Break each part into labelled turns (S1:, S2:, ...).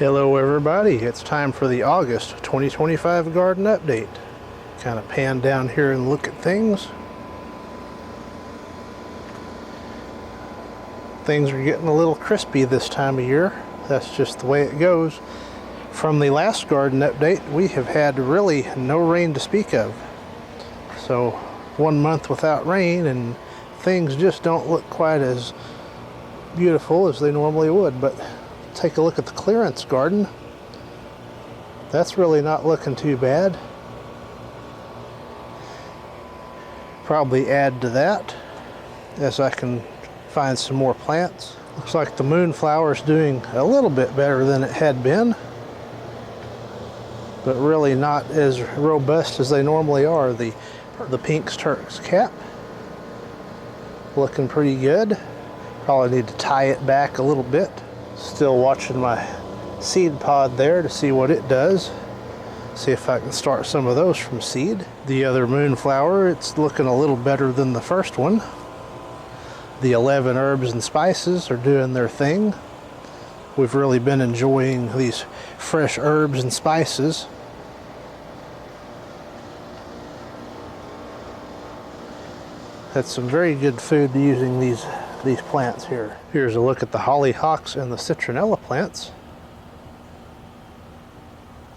S1: Hello everybody, it's time for the August 2025 garden update. Kind of pan down here and look at things. Things are getting a little crispy this time of year. That's just the way it goes. From the last garden update, we have had really no rain to speak of. So 1 month without rain and things just don't look quite as beautiful as they normally would. But take a look at the clearance garden. That's really not looking too bad. Probably add to that as I can find some more plants. Looks like the moonflower is doing a little bit better than it had been, but really not as robust as they normally are. The Pink's Turk's cap looking pretty good. Probably need to tie it back a little bit. Still watching my seed pod there to see what it does. See if I can start some of those from seed. The other moonflower, it's looking a little better than the first one. The 11 herbs and spices are doing their thing. We've really been enjoying these fresh herbs and spices. That's some very good food using these plants here. Here's a look at the hollyhocks and the citronella plants.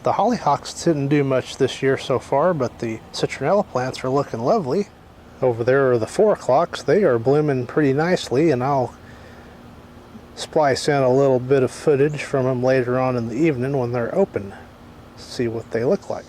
S1: The hollyhocks didn't do much this year so far, but the citronella plants are looking lovely. Over there are the 4 o'clocks. They are blooming pretty nicely, and I'll splice in a little bit of footage from them later on in the evening when they're open. See what they look like.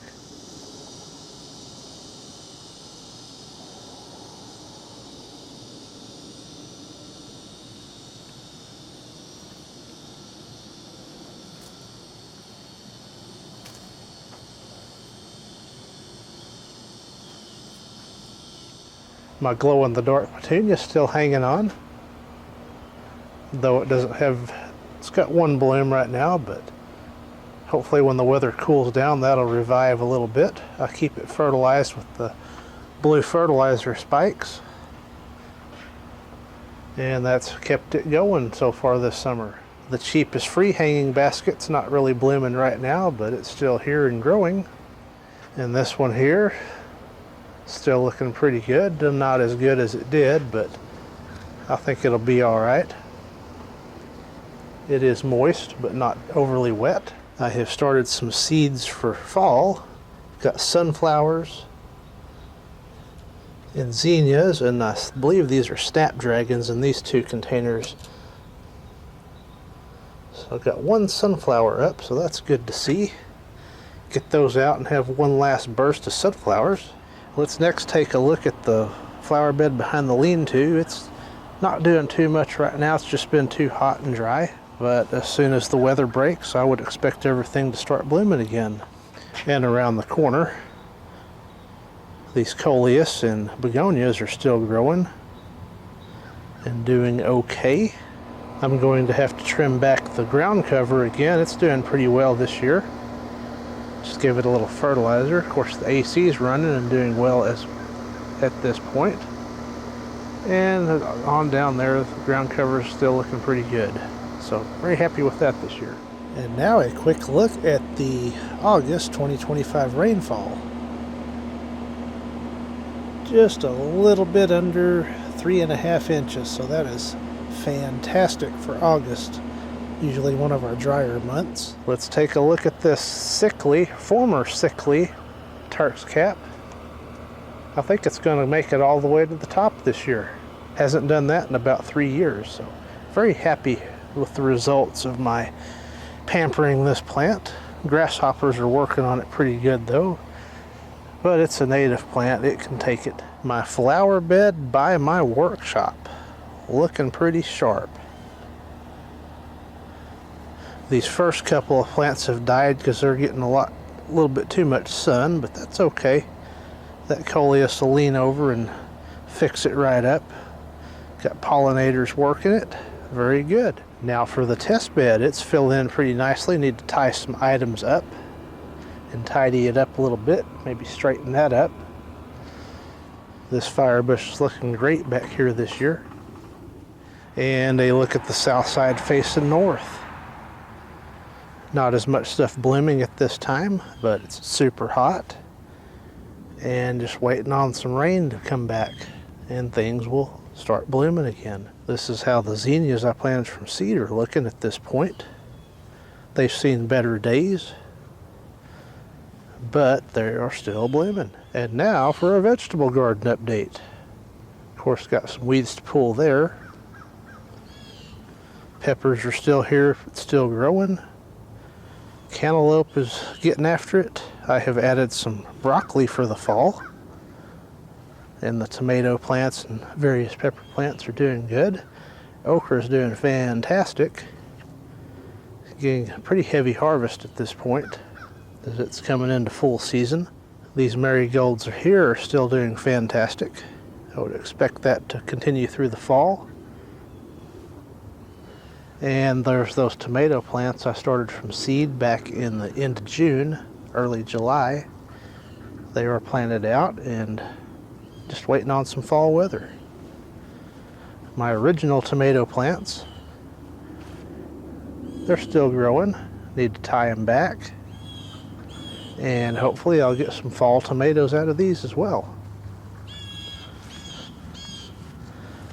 S1: My glow-in-the-dark petunia is still hanging on, though it doesn't have, it's got one bloom right now, but hopefully when the weather cools down that'll revive a little bit. I keep it fertilized with the blue fertilizer spikes, and that's kept it going so far this summer. The cheapest free hanging basket's not really blooming right now, but it's still here and growing. And this one here, still looking pretty good. Not as good as it did, but I think it'll be all right. It is moist, but not overly wet. I have started some seeds for fall. Got sunflowers and zinnias, and I believe these are snapdragons in these 2 containers. So I've got 1 sunflower up, so that's good to see. Get those out and have one last burst of sunflowers. Let's next take a look at the flower bed behind the lean-to. It's not doing too much right now. It's just been too hot and dry. But as soon as the weather breaks, I would expect everything to start blooming again. And around the corner, these coleus and begonias are still growing and doing okay. I'm going to have to trim back the ground cover again. It's doing pretty well this year. Just give it a little fertilizer. Of course, the AC is running and doing well at this point. And on down there, the ground cover is still looking pretty good. So very happy with that this year. And now a quick look at the August 2025 rainfall. Just a little bit under 3.5 inches. So that is fantastic for August. Usually one of our drier months. Let's take a look at this former sickly Turk's cap. I think it's going to make it all the way to the top this year. Hasn't done that in about 3 years, so very happy with the results of my pampering this plant. Grasshoppers are working on it pretty good though, but it's a native plant, it can take it. My flower bed by my workshop, looking pretty sharp. These first couple of plants have died because they're getting a little bit too much sun, but that's okay. That coleus will lean over and fix it right up. Got pollinators working it. Very good. Now for the test bed, it's filled in pretty nicely. Need to tie some items up and tidy it up a little bit. Maybe straighten that up. This fire bush is looking great back here this year. And a look at the south side facing north. Not as much stuff blooming at this time, but it's super hot. And just waiting on some rain to come back and things will start blooming again. This is how the zinnias I planted from seed are looking at this point. They've seen better days, but they are still blooming. And now for a vegetable garden update. Of course, got some weeds to pull there. Peppers are still here, still growing. Cantaloupe is getting after it. I have added some broccoli for the fall. And the tomato plants and various pepper plants are doing good. Okra is doing fantastic. Getting a pretty heavy harvest at this point as it's coming into full season. These marigolds are still doing fantastic. I would expect that to continue through the fall. And there's those tomato plants I started from seed back in the end of June, early July. They were planted out and just waiting on some fall weather. My original tomato plants, they're still growing. Need to tie them back. And hopefully I'll get some fall tomatoes out of these as well.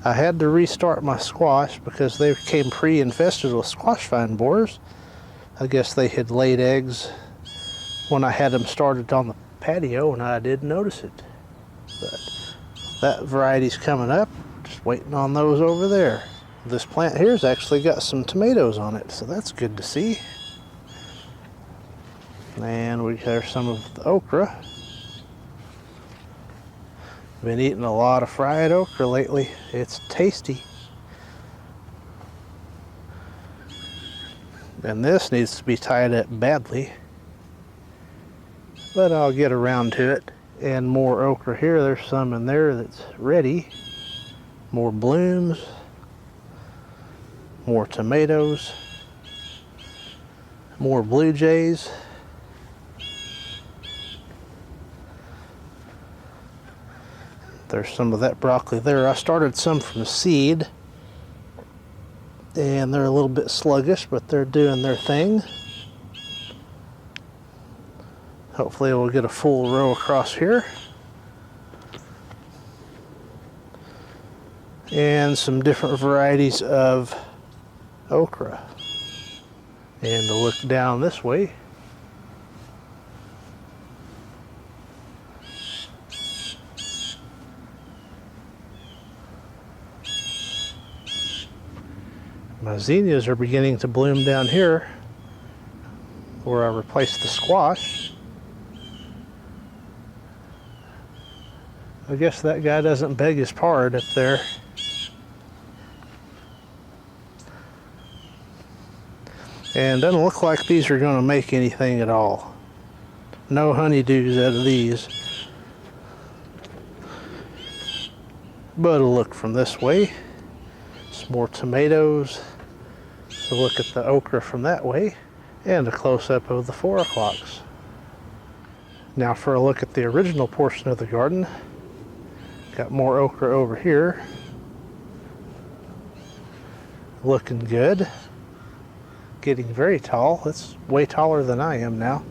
S1: I had to restart my squash because they became pre-infested with squash vine borers. I guess they had laid eggs when I had them started on the patio and I didn't notice it. But that variety's coming up, just waiting on those over there. This plant here's actually got some tomatoes on it, so that's good to see. And we have some of the okra. Been eating a lot of fried okra lately. It's tasty. And this needs to be tied up badly, but I'll get around to it. And more okra here. There's some in there that's ready. More blooms. More tomatoes. More blue jays. There's some of that broccoli there. I started some from seed. And they're a little bit sluggish, but they're doing their thing. Hopefully we'll get a full row across here. And some different varieties of okra. And to look down this way, my zinnias are beginning to bloom down here where I replaced the squash. I guess that guy doesn't beg his pardon up there. And doesn't look like these are going to make anything at all. No honeydews out of these. But a look from this way. Some more tomatoes. So look at the okra from that way. And a close-up of the 4 o'clocks. Now for a look at the original portion of the garden. Got more okra over here. Looking good. Getting very tall. It's way taller than I am now.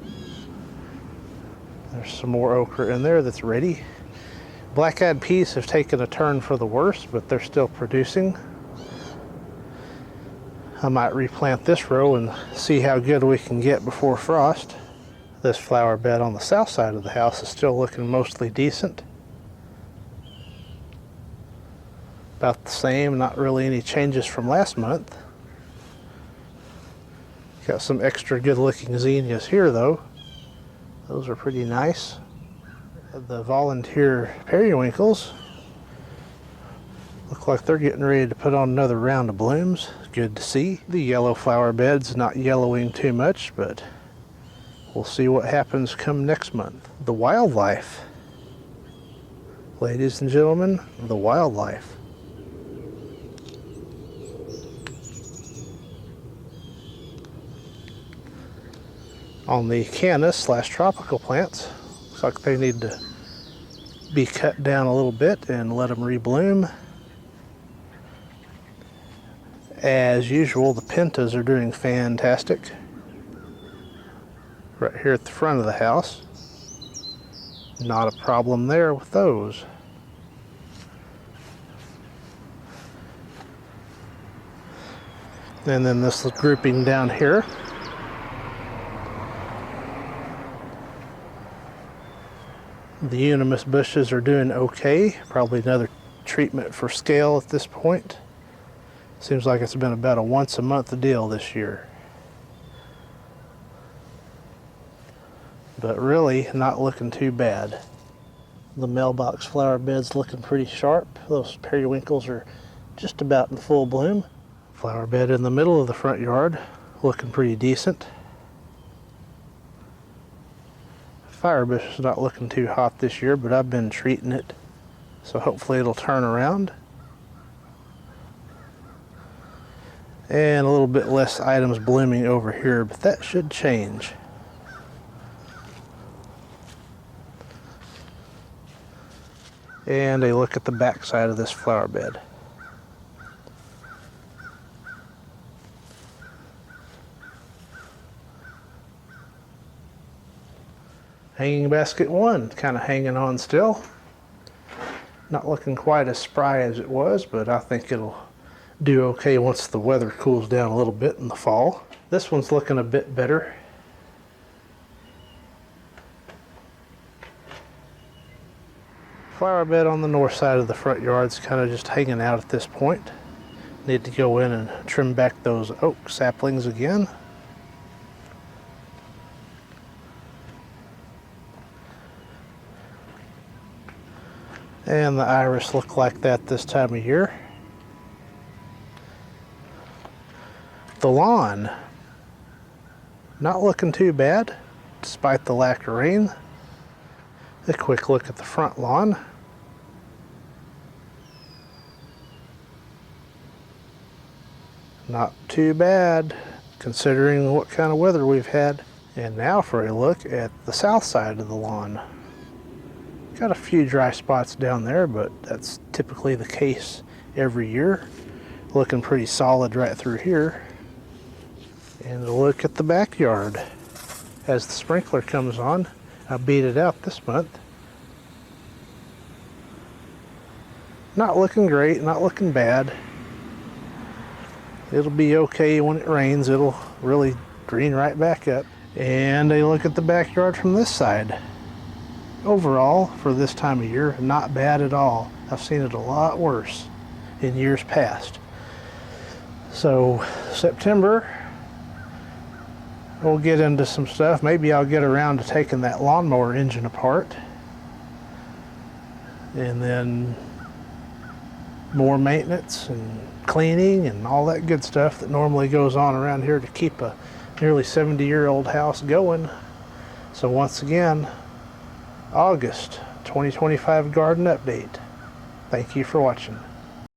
S1: There's some more okra in there that's ready. Black-eyed peas have taken a turn for the worse, but they're still producing. I might replant this row and see how good we can get before frost. This flower bed on the south side of the house is still looking mostly decent. About the same, not really any changes from last month. Got some extra good looking zinnias here though. Those are pretty nice. The volunteer periwinkles look like they're getting ready to put on another round of blooms. Good to see. The yellow flower bed's not yellowing too much, but we'll see what happens come next month. The wildlife. Ladies and gentlemen, the wildlife. On the Canis/tropical plants, looks like they need to be cut down a little bit and let them rebloom. As usual, the pentas are doing fantastic. right here at the front of the house. Not a problem there with those. And then this grouping down here. The unimus bushes are doing okay. Probably another treatment for scale at this point. Seems like it's been about a once a month deal this year. But really not looking too bad. The mailbox flower bed's looking pretty sharp. Those periwinkles are just about in full bloom. Flower bed in the middle of the front yard, looking pretty decent. Firebush is not looking too hot this year, but I've been treating it, so hopefully it'll turn around. And a little bit less items blooming over here, but that should change. And a look at the back side of this flower bed. Hanging basket 1, kind of hanging on still. Not looking quite as spry as it was, but I think it'll do okay once the weather cools down a little bit in the fall. This one's looking a bit better. Flower bed on the north side of the front yard's kind of just hanging out at this point. Need to go in and trim back those oak saplings again. And the iris look like that this time of year. The lawn, not looking too bad, despite the lack of rain. A quick look at the front lawn. Not too bad, considering what kind of weather we've had. And now for a look at the south side of the lawn. Got a few dry spots down there, but that's typically the case every year. Looking pretty solid right through here. And a look at the backyard. As the sprinkler comes on, I beat it out this month. Not looking great, not looking bad. It'll be okay when it rains. It'll really green right back up. And a look at the backyard from this side. Overall, for this time of year, not bad at all. I've seen it a lot worse in years past. So, September, we'll get into some stuff. Maybe I'll get around to taking that lawnmower engine apart. And then more maintenance and cleaning and all that good stuff that normally goes on around here to keep a nearly 70-year-old house going. So once again, August 2025 garden update. Thank you for watching.